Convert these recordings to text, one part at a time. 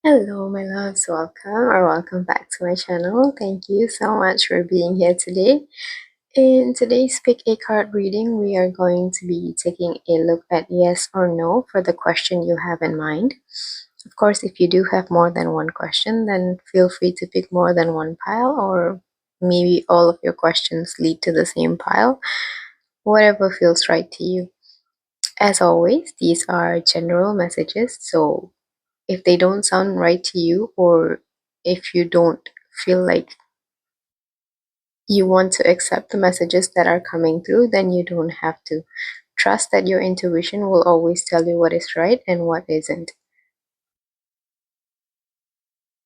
Hello, my loves. Welcome back to my channel. Thank you so much for being here today. In today's Pick a Card reading, we are going to be taking a look at yes or no for the question you have in mind. Of course, if you do have more than one question, then feel free to pick more than one pile, or maybe all of your questions lead to the same pile, whatever feels right to you. As always, these are general messages, so if they don't sound right to you, or if you don't feel like you want to accept the messages that are coming through, then you don't have to. Trust that your intuition will always tell you what is right and what isn't.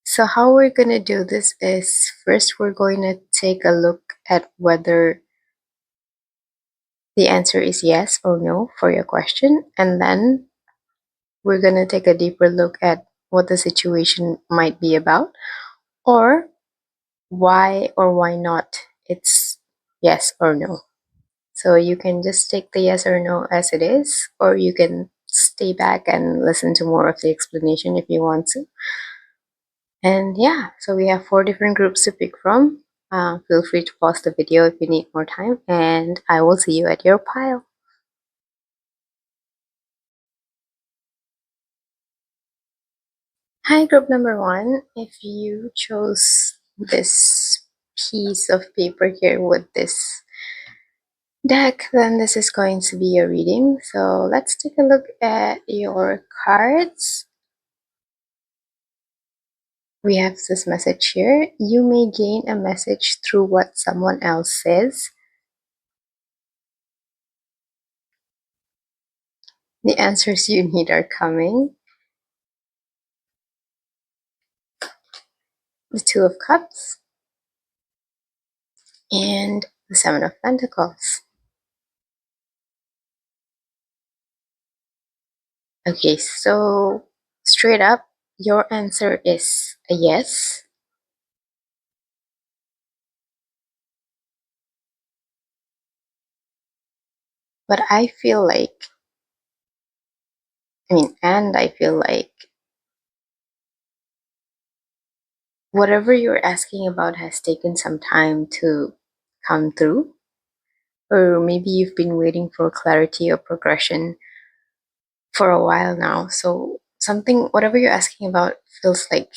So how we're going to do this is, first we're going to take a look at whether the answer is yes or no for your question, and then we're going to take a deeper look at what the situation might be about, or why or why not it's yes or no. So you can just take the yes or no as it is, or you can stay back and listen to more of the explanation if you want to. And yeah, so we have 4 different groups to pick from. Feel free to pause the video if you need more time, and I will see you at your pile. Hi, group number 1. If you chose this piece of paper here with this deck, then this is going to be your reading. So let's take a look at your cards. We have this message here. You may gain a message through what someone else says. The answers you need are coming. The Two of Cups and the Seven of Pentacles. Okay, so straight up, your answer is a yes. But I feel like, I feel like whatever you're asking about has taken some time to come through. Or maybe you've been waiting for clarity or progression for a while now. So whatever you're asking about feels like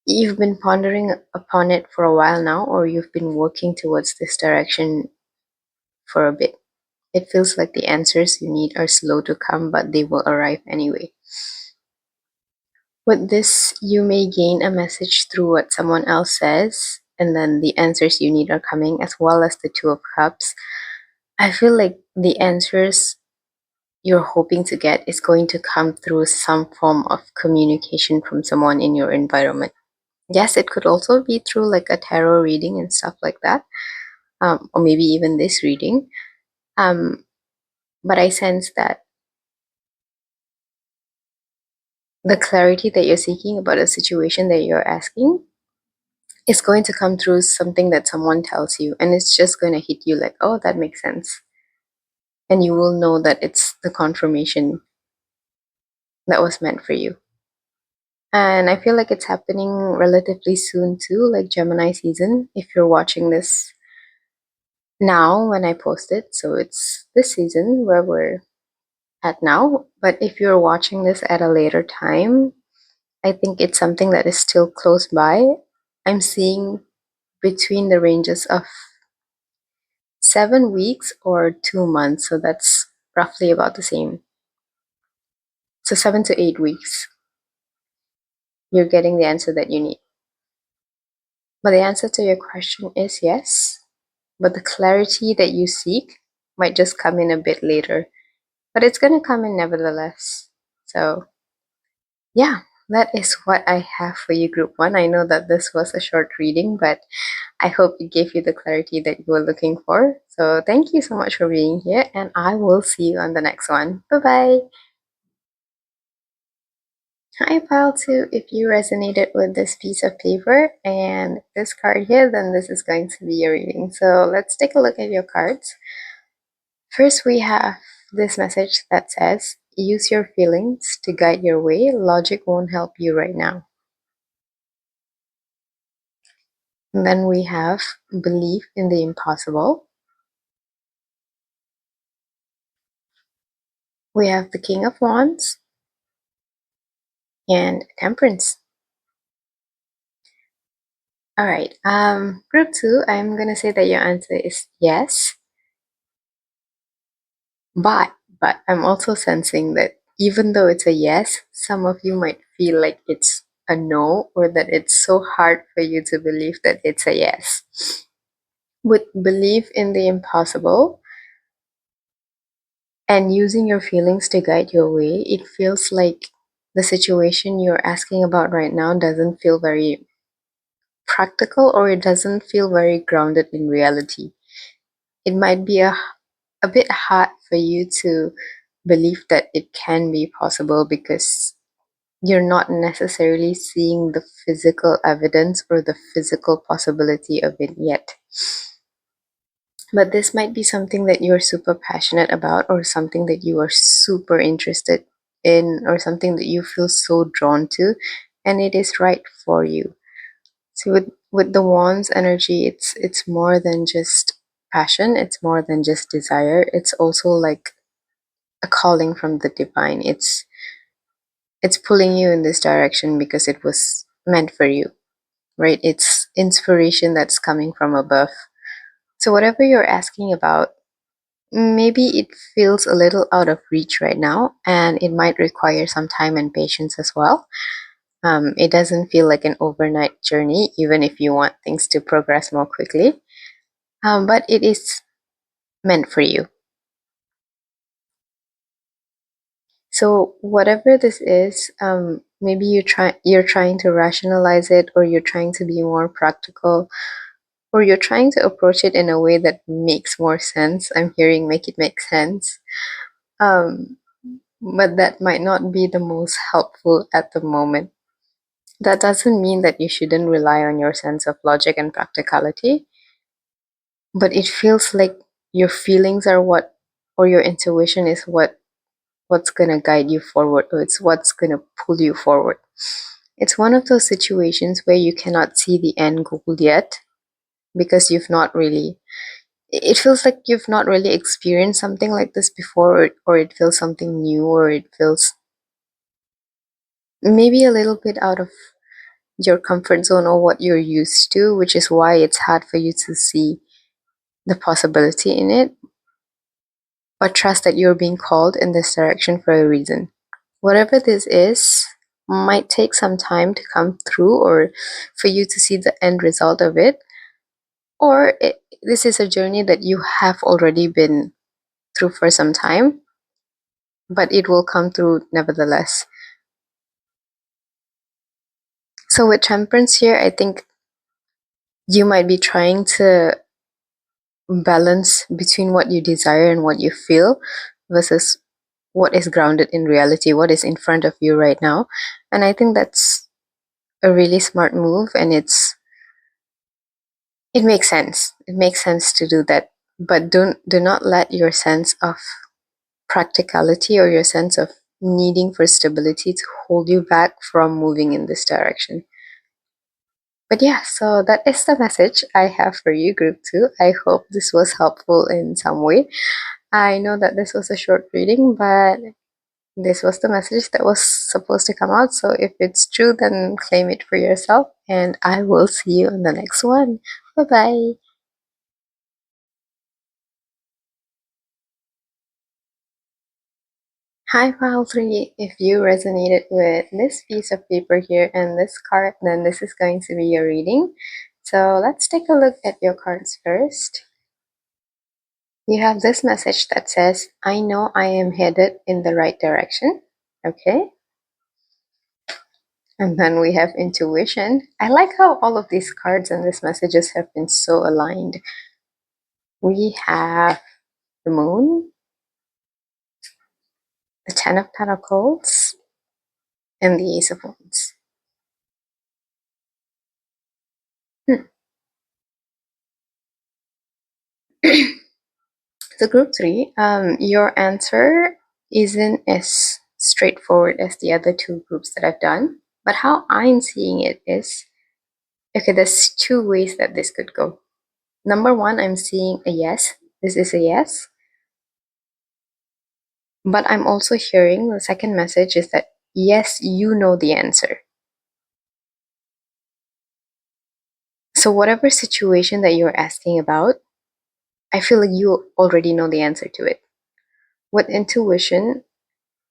you've been pondering upon it for a while now, or you've been working towards this direction for a bit. It feels like the answers you need are slow to come, but they will arrive anyway. With this, you may gain a message through what someone else says, and then the answers you need are coming, as well as the Two of Cups. I feel like the answers you're hoping to get is going to come through some form of communication from someone in your environment. Yes, it could also be through like a tarot reading and stuff like that, or maybe even this reading. But I sense that the clarity that you're seeking about a situation that you're asking is going to come through something that someone tells you, and it's just going to hit you like, oh, that makes sense. And you will know that it's the confirmation that was meant for you. And I feel like it's happening relatively soon too, like Gemini season, if you're watching this now when I post it. So it's this season where we're at now. But if you're watching this at a later time, I think it's something that is still close by. I'm seeing between the ranges of 7 weeks or 2 months. So that's roughly about the same. So 7 to 8 weeks, you're getting the answer that you need. But the answer to your question is yes. But the clarity that you seek might just come in a bit later. But it's going to come in nevertheless. So yeah, that is what I have for you, Group 1. I know that this was a short reading, but I hope it gave you the clarity that you were looking for. So thank you so much for being here, and I will see you on the next one. Bye-bye. Hi, Pile 2. If you resonated with this piece of paper and this card here, then this is going to be your reading. So let's take a look at your cards. First, we have this message that says, use your feelings to guide your way. Logic won't help you right now. And then we have belief in the impossible. We have the King of Wands and Temperance. All right, group 2, I'm gonna say that your answer is yes, but I'm also sensing that even though it's a yes, some of you might feel like it's a no, or that it's so hard for you to believe that it's a yes. With belief in the impossible and using your feelings to guide your way, it feels like the situation you're asking about right now doesn't feel very practical, or it doesn't feel very grounded in reality. It might be a bit hard for you to believe that it can be possible because you're not necessarily seeing the physical evidence or the physical possibility of it yet. But this might be something that you're super passionate about, or something that you are super interested in, or something that you feel so drawn to, and it is right for you. So with the wands energy, it's more than just passion, it's more than just desire. It's also like a calling from the divine. It's pulling you in this direction because it was meant for you, right? It's inspiration that's coming from above. So whatever you're asking about, maybe it feels a little out of reach right now, and it might require some time and patience as well. It doesn't feel like an overnight journey, even if you want things to progress more quickly. But it is meant for you. So whatever this is, maybe you're trying to rationalize it, or you're trying to be more practical, or you're trying to approach it in a way that makes more sense. I'm hearing make it make sense. Um, but that might not be the most helpful at the moment. That doesn't mean that you shouldn't rely on your sense of logic and practicality, but it feels like your feelings are what, or your intuition is what's going to guide you forward, or it's what's going to pull you forward. It's one of those situations where you cannot see the end goal yet, because you've not really, it feels like you've not really experienced something like this before, or it feels something new, or it feels maybe a little bit out of your comfort zone or what you're used to, which is why it's hard for you to see the possibility in it. But trust that you're being called in this direction for a reason. Whatever this is might take some time to come through, or for you to see the end result of it, or this is a journey that you have already been through for some time, but it will come through nevertheless. So with Temperance here, I think you might be trying to balance between what you desire and what you feel versus what is grounded in reality, what is in front of you right now. And I think that's a really smart move, and it makes sense. It makes sense to do that. But do not let your sense of practicality, or your sense of needing for stability, to hold you back from moving in this direction. But yeah, so that is the message I have for you, group 2. I hope this was helpful in some way. I know that this was a short reading, but this was the message that was supposed to come out. So if it's true, then claim it for yourself, and I will see you in the next one. Bye bye. Hi, File 3. If you resonated with this piece of paper here and this card, then this is going to be your reading. So let's take a look at your cards first. You have this message that says, I know I am headed in the right direction. Okay. And then we have intuition. I like how all of these cards and these messages have been so aligned. We have the moon, the 10 of Pentacles, and the Ace of Wands. So group 3, your answer isn't as straightforward as the other two groups that I've done. But how I'm seeing it is, okay, there's two ways that this could go. Number one, I'm seeing a yes. This is a yes. But I'm also hearing the second message is that, yes, you know the answer. So, whatever situation that you're asking about, I feel like you already know the answer to it. With intuition,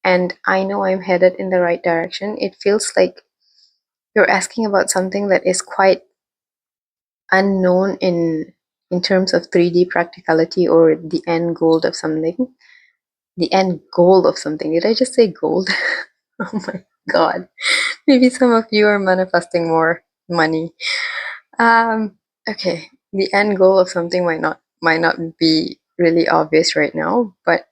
and I know I'm headed in the right direction, it feels like you're asking about something that is quite unknown in terms of 3D practicality or the end goal of something. The end goal of something. Did I just say gold? Oh my god. Maybe some of you are manifesting more money. Um, okay. The end goal of something might not be really obvious right now, but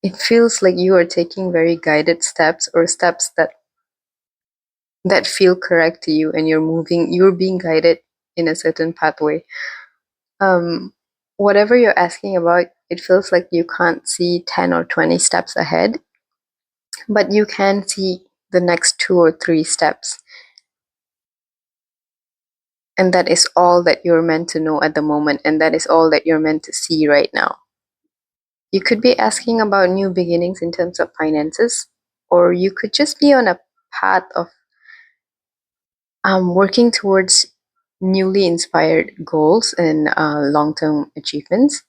it feels like you are taking very guided steps or steps that feel correct to you, and you're being guided in a certain pathway. um Whatever you're asking about, it feels like you can't see 10 or 20 steps ahead, but you can see the next 2 or 3 steps, and that is all that you're meant to know at the moment, and that is all that you're meant to see right now. You could be asking about new beginnings in terms of finances, or you could just be on a path of working towards newly inspired goals and long-term achievements.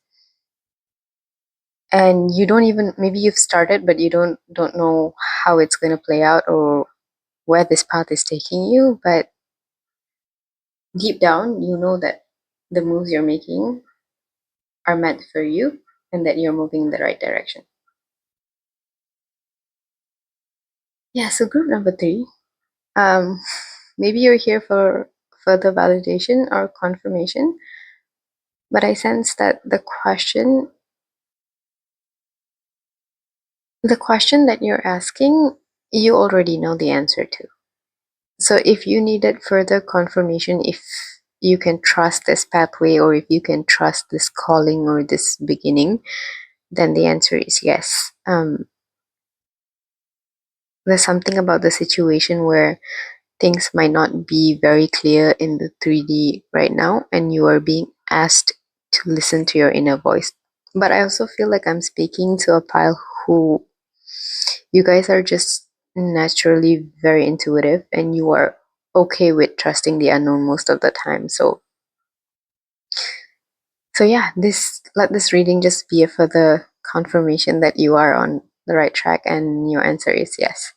And you don't even, maybe you've started, but you don't know how it's going to play out or where this path is taking you. But deep down, you know that the moves you're making are meant for you and that you're moving in the right direction. Yeah, so group number 3, um, maybe you're here for further validation or confirmation, but I sense that the question that you're asking, you already know the answer to. So if you needed further confirmation, if you can trust this pathway or if you can trust this calling or this beginning, then the answer is yes. There's something about the situation where things might not be very clear in the 3D right now, and you are being asked to listen to your inner voice. But I also feel like I'm speaking to a pile who, you guys are just naturally very intuitive and you are okay with trusting the unknown most of the time. So yeah, let this reading just be a further confirmation that you are on the right track, and your answer is yes.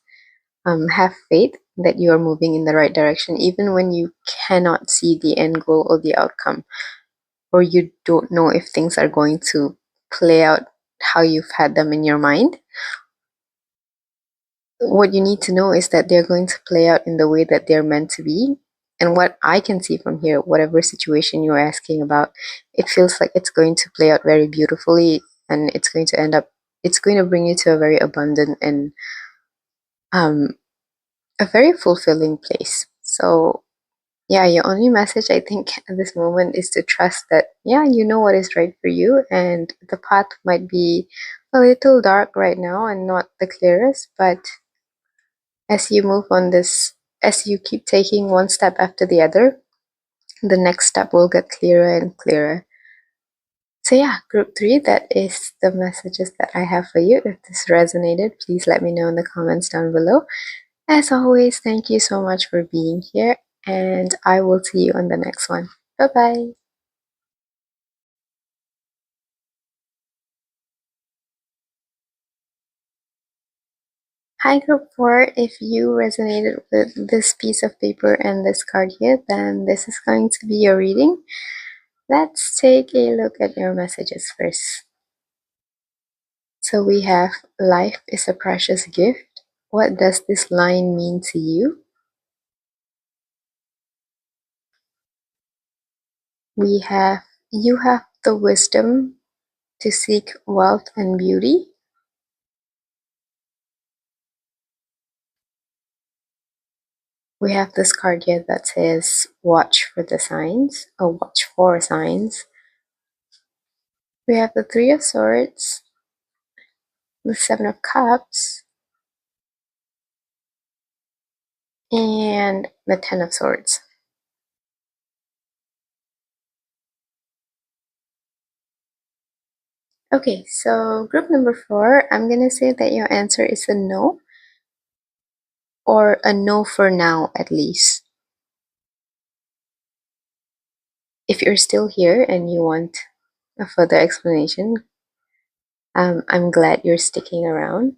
Have faith that you are moving in the right direction, even when you cannot see the end goal or the outcome, or you don't know if things are going to play out how you've had them in your mind. What you need to know is that they're going to play out in the way that they're meant to be. And what I can see from here, whatever situation you're asking about, it feels like it's going to play out very beautifully, and it's going to bring you to a very abundant and um, a very fulfilling place. So, yeah, your only message, I think, at this moment is to trust that, yeah, you know what is right for you, and the path might be a little dark right now and not the clearest, but as you move on this, as you keep taking one step after the other, the next step will get clearer and clearer. So yeah, group 3, that is the messages that I have for you. If this resonated, please let me know in the comments down below. As always, thank you so much for being here, and I will see you on the next one. Bye bye. Hi group 4, if you resonated with this piece of paper and this card here, then this is going to be your reading. Let's take a look at your messages first. So we have, life is a precious gift. What does this line mean to you? We have, you have the wisdom to seek wealth and beauty. We have this card here that says watch for the signs, or watch for signs. We have the Three of Swords, the Seven of Cups, and the Ten of Swords. Okay, so group number 4, I'm gonna say that your answer is a no, or a no for now at least. If you're still here and you want a further explanation, I'm glad you're sticking around.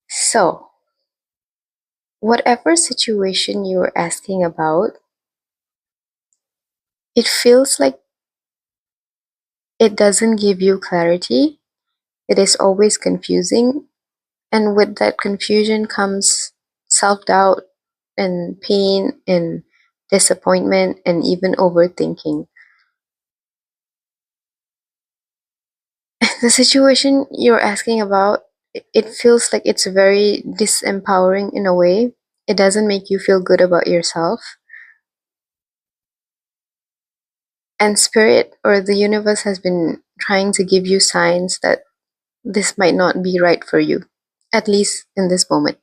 So, whatever situation you're asking about, it feels like it doesn't give you clarity. It is always confusing. And with that confusion comes self doubt and pain and disappointment and even overthinking. The situation you're asking about, it feels like it's very disempowering in a way. It doesn't make you feel good about yourself. And spirit or the universe has been trying to give you signs that this might not be right for you, at least in this moment.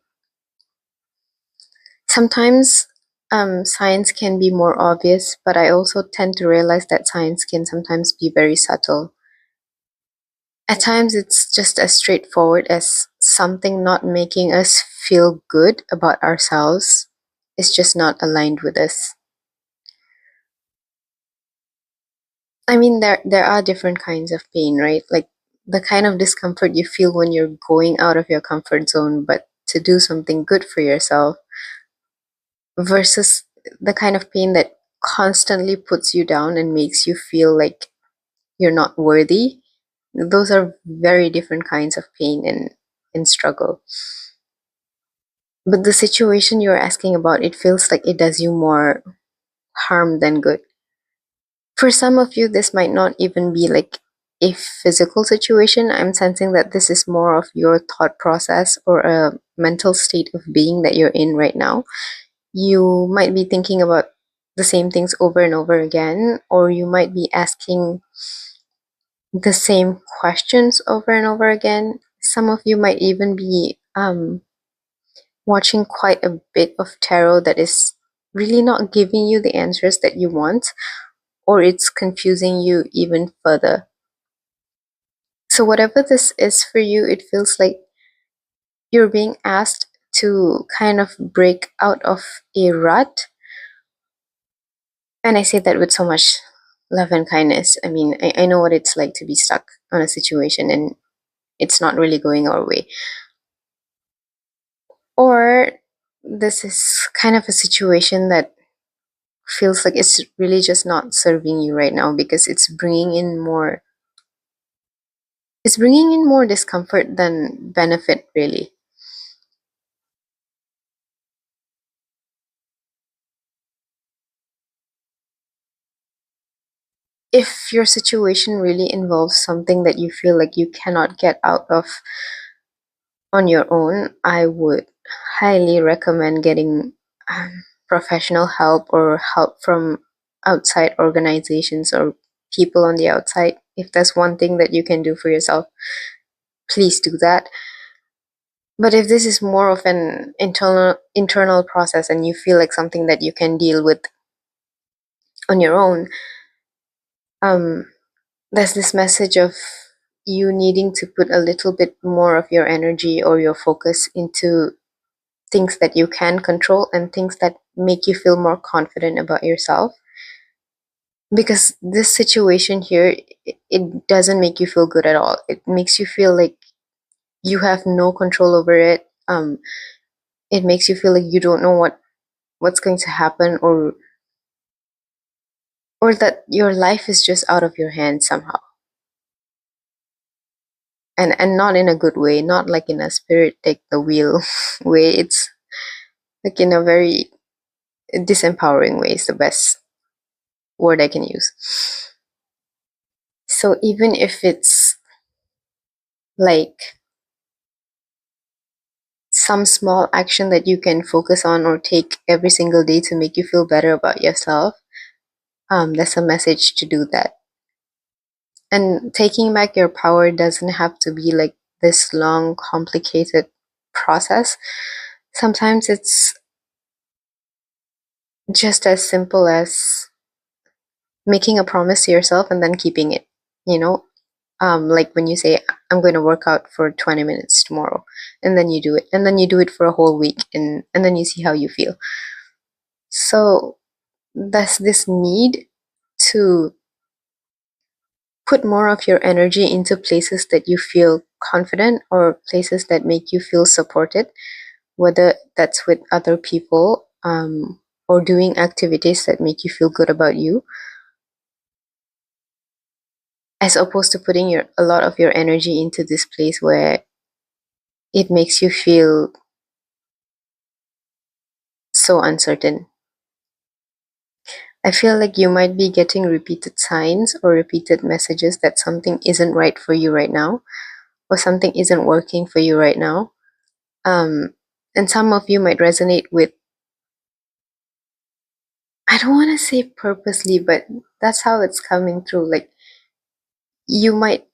Sometimes signs can be more obvious, but I also tend to realize that signs can sometimes be very subtle. At times, it's just as straightforward as something not making us feel good about ourselves. It's just not aligned with us. I mean, there are different kinds of pain, right? Like the kind of discomfort you feel when you're going out of your comfort zone, but to do something good for yourself, versus the kind of pain that constantly puts you down and makes you feel like you're not worthy. Those are very different kinds of pain and struggle. But the situation you're asking about, it feels like it does you more harm than good. For some of you, this might not even be like a physical situation. I'm sensing that this is more of your thought process or a mental state of being that you're in right now. You might be thinking about the same things over and over again, or you might be asking the same questions over and over again. Some of you might even be watching quite a bit of tarot that is really not giving you the answers that you want, or it's confusing you even further. So, whatever this is for you, it feels like you're being asked to kind of break out of a rut. And I say that with so much love and kindness. I mean, I know what it's like to be stuck on a situation and it's not really going our way. Or this is kind of a situation that feels like it's really just not serving you right now because it's bringing in more discomfort than benefit, really. If your situation really involves something that you feel like you cannot get out of on your own, I would highly recommend getting professional help or help from outside organizations or people on the outside. If that's one thing that you can do for yourself, please do that. But if this is more of an internal process and you feel like something that you can deal with on your own, um, there's this message of you needing to put a little bit more of your energy or your focus into things that you can control and things that make you feel more confident about yourself. Because this situation here, it doesn't make you feel good at all. It makes you feel like you have no control over it. It makes you feel like you don't know what's going to happen, or that your life is just out of your hands somehow, and not in a good way, not like in a spirit take the wheel way. It's like in a very disempowering way is the best word I can use. So even if it's like some small action that you can focus on or take every single day to make you feel better about yourself, there's a message to do that. And taking back your power doesn't have to be like this long, complicated process. Sometimes it's just as simple as making a promise to yourself and then keeping it, you know? Like when you say, I'm going to work out for 20 minutes tomorrow, and then you do it, and then you do it for a whole week, and then you see how you feel. So there's this need to put more of your energy into places that you feel confident or places that make you feel supported, whether that's with other people, or doing activities that make you feel good about you, as opposed to putting a lot of your energy into this place where it makes you feel so uncertain. I feel like you might be getting repeated signs or repeated messages that something isn't right for you right now, or something isn't working for you right now. And some of you might resonate with, I don't want to say purposely, but that's how it's coming through. Like, you might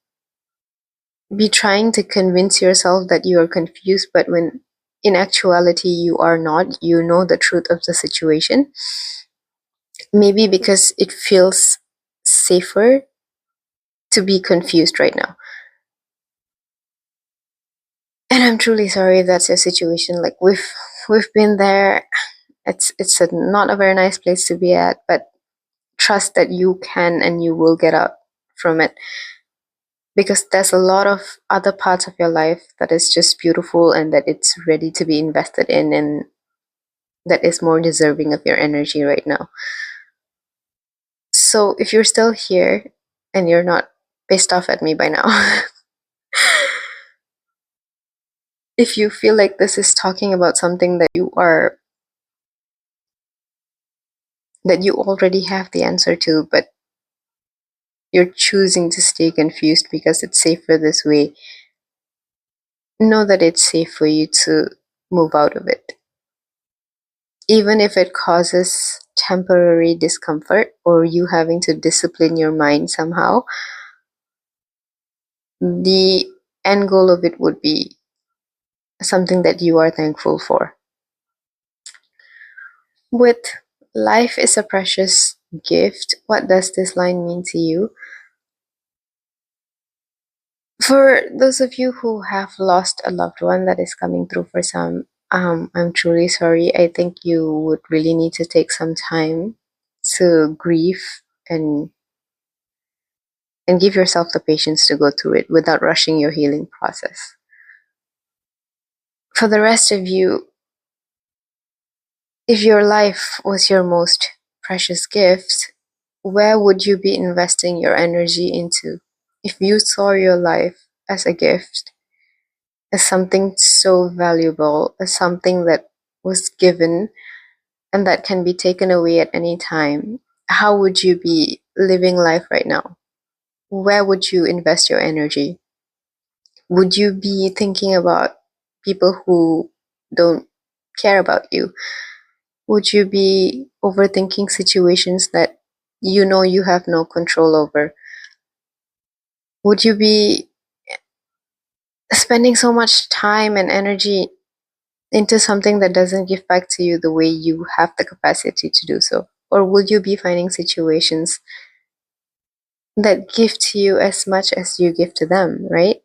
be trying to convince yourself that you are confused, but when in actuality you are not, you know the truth of the situation. Maybe because it feels safer to be confused right now. And I'm truly sorry if that's your situation. Like, we've been there. Not a very nice place to be at, but trust that you can and you will get out from it, because there's a lot of other parts of your life that is just beautiful and that it's ready to be invested in, and that is more deserving of your energy right now. So if you're still here and you're not pissed off at me by now, if you feel like this is talking about something that you already have the answer to, but you're choosing to stay confused because it's safer this way, know that it's safe for you to move out of it. Even if it causes temporary discomfort or you having to discipline your mind somehow, the end goal of it would be something that you are thankful for. With life is a precious gift, what does this line mean to you? For those of you who have lost a loved one, that is coming through for some, I'm truly sorry. I think you would really need to take some time to grieve and give yourself the patience to go through it without rushing your healing process. For the rest of you, if your life was your most precious gift, where would you be investing your energy into? If you saw your life as a gift, as something so valuable, as something that was given and that can be taken away at any time, how would you be living life right now? Where would you invest your energy? Would you be thinking about people who don't care about you? Would you be overthinking situations that you know you have no control over? Would you be spending so much time and energy into something that doesn't give back to you the way you have the capacity to do so? Or will you be finding situations that give to you as much as you give to them, right?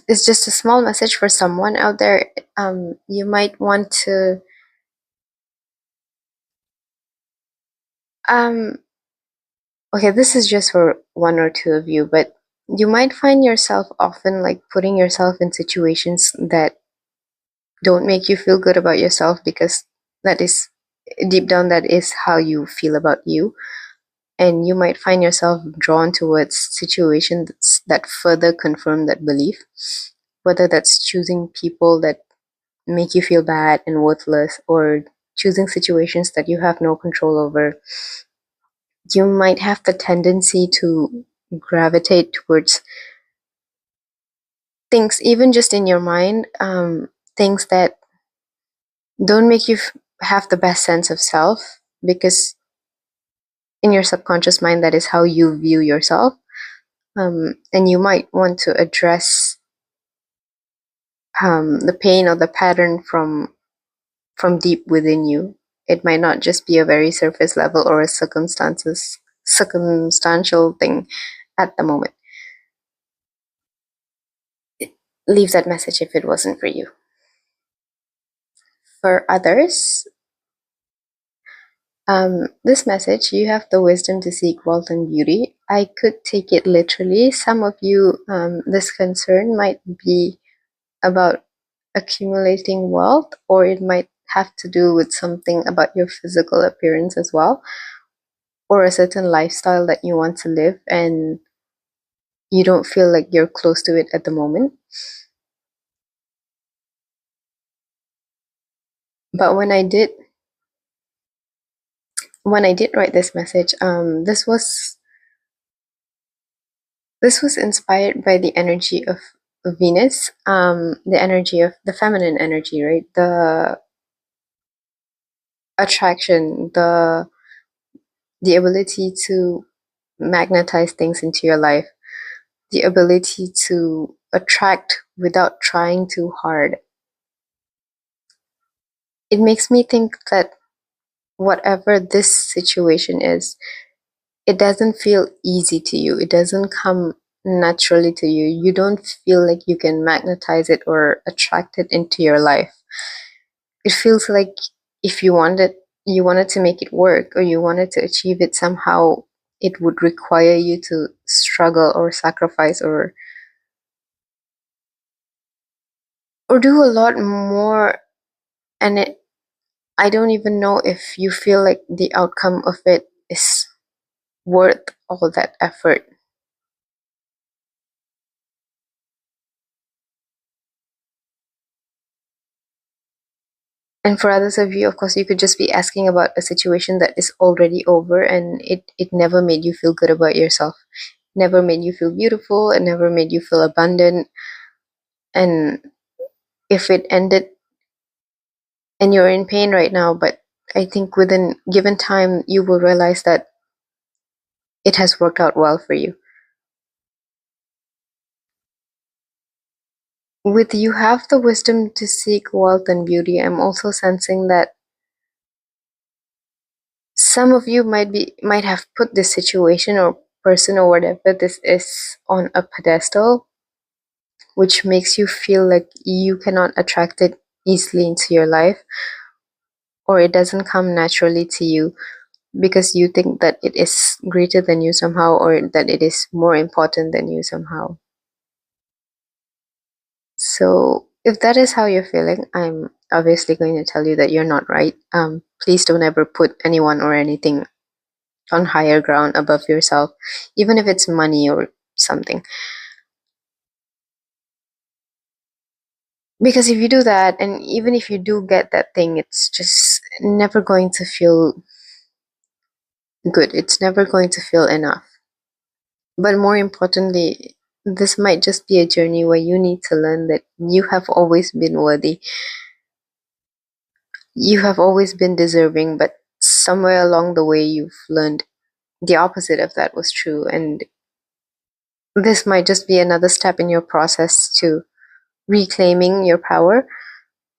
It's just a small message for someone out there. You might want to, um, okay, this is just for one or two of you, but you might find yourself often like putting yourself in situations that don't make you feel good about yourself, because that is deep down, that is how you feel about you. And you might find yourself drawn towards situations that further confirm that belief, whether that's choosing people that make you feel bad and worthless, or choosing situations that you have no control over. You might have the tendency to gravitate towards things, even just in your mind, things that Don't make you have the best sense of self, because in your subconscious mind, that is how you view yourself. And you might want to address the pain or the pattern from deep within you. It might not just be a very surface level or a circumstantial thing at the moment. Leave that message if it wasn't for you. For others, this message, you have the wisdom to seek wealth and beauty. I could take it literally. Some of you, this concern might be about accumulating wealth, or it might have to do with something about your physical appearance as well, or a certain lifestyle that you want to live and you don't feel like you're close to it at the moment. But when I did write this message, this was inspired by the energy of Venus, the energy of the feminine energy, right? The attraction, the ability to magnetize things into your life, the ability to attract without trying too hard. It makes me think that whatever this situation is, it doesn't feel easy to you. It doesn't come naturally to you. You don't feel like you can magnetize it or attract it into your life. It feels like if you wanted to make it work, or you wanted to achieve it somehow, it would require you to struggle or sacrifice or do a lot more. And I don't even know if you feel like the outcome of it is worth all that effort. And for others of you, of course, you could just be asking about a situation that is already over, and it never made you feel good about yourself, never made you feel beautiful, it never made you feel abundant. And if it ended and you're in pain right now, but I think within given time, you will realize that it has worked out well for you. With you have the wisdom to seek wealth and beauty, I'm also sensing that some of you might have put this situation or person or whatever this is on a pedestal, which makes you feel like you cannot attract it easily into your life, or it doesn't come naturally to you because you think that it is greater than you somehow, or that it is more important than you somehow. So if that is how you're feeling, I'm obviously going to tell you that you're not right. Please don't ever put anyone or anything on higher ground above yourself, even if it's money or something. Because if you do that, and even if you do get that thing, it's just never going to feel good. It's never going to feel enough. But more importantly, this might just be a journey where you need to learn that you have always been worthy. You have always been deserving, but somewhere along the way, you've learned the opposite of that was true. And this might just be another step in your process to reclaiming your power,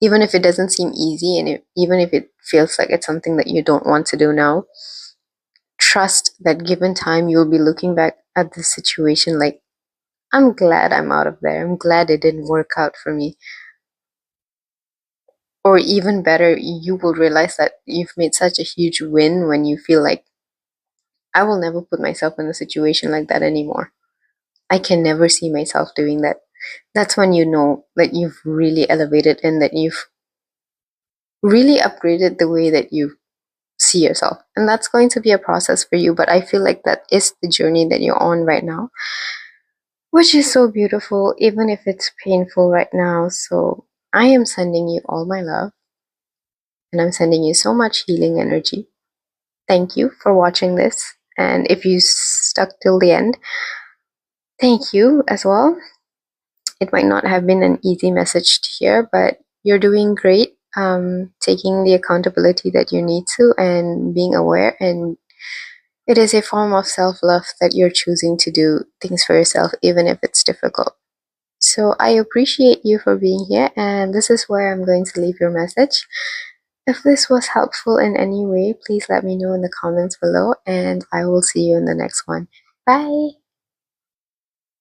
even if it doesn't seem easy, and even if it feels like it's something that you don't want to do now. Trust that given time, you'll be looking back at the situation like, I'm glad I'm out of there. I'm glad it didn't work out for me. Or even better, you will realize that you've made such a huge win when you feel like, I will never put myself in a situation like that anymore. I can never see myself doing that. That's when you know that you've really elevated and that you've really upgraded the way that you see yourself. And that's going to be a process for you, but I feel like that is the journey that you're on right now, which is so beautiful, even if it's painful right now. So I am sending you all my love, and I'm sending you so much healing energy. Thank you for watching this. And if you stuck till the end, thank you as well. It might not have been an easy message to hear, but you're doing great. taking the accountability that you need to and being aware, and it is a form of self-love that you're choosing to do things for yourself even if it's difficult. So I appreciate you for being here, and this is where I'm going to leave your message. If this was helpful in any way, please let me know in the comments below, and I will see you in the next one. Bye!